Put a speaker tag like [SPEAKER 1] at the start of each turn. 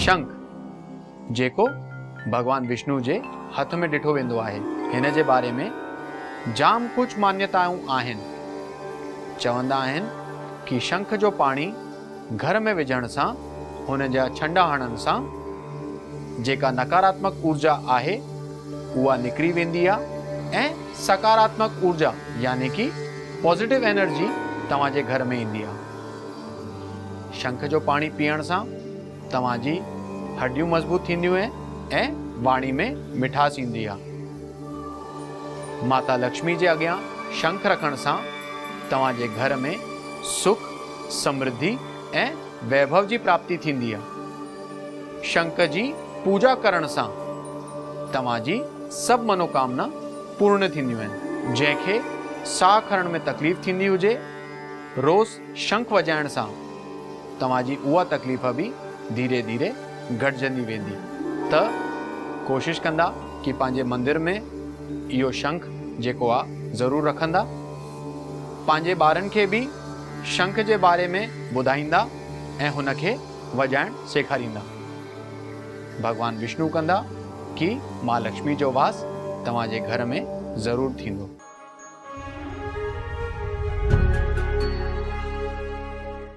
[SPEAKER 1] शंख जेको भगवान विष्णु जे हथ में ॾिठो वेंदो आहे। हिन जे बारे में जाम कुछ मान्यताऊं आहिनि। चवंदा आहिनि कि शंख जो पाणी घर में विझण सां, हुन जा छंडा हणण सां जेका नकारात्मक ऊर्जा आहे उहा निकिरी वेंदी आहे ऐं सकारात्मक ऊर्जा यानी कि पॉजिटिव एनर्जी तव्हांजे घर में ईंदी आहे। शंख जो पाणी पीअण सां तव्हांजी हड्डियूं मज़बूत थींदियूं आहिनि ऐं वाणी में मिठास ईंदी आहे। माता लक्ष्मी जे अॻियां शंख रखण सां तव्हांजे घर में सुख, समृद्धि ऐं वैभव जी प्राप्ति थींदी आहे। शंख जी पूजा करण सां तव्हांजी सभु मनोकामना पूर्ण थींदियूं आहिनि। जंहिंखे साह खणण में तकलीफ़ थींदी हुजे, रोज़ शंख वॼाइण सां तव्हांजी उहा तकलीफ़ बि धीरे धीरे घटिजंदी वेंदी। त कोशिश कंदा कि पंहिंजे मंदिर में इहो शंख जेको आहे ज़रूरु रखंदा। पंहिंजे ॿारनि खे बि शंख जे बारे में ॿुधाईंदा ऐं हुनखे वॼाइण सेखारींदा। भगवान विष्णु कंदा कि मां लक्ष्मी जो वास तव्हांजे घर में ज़रूरु थींदो।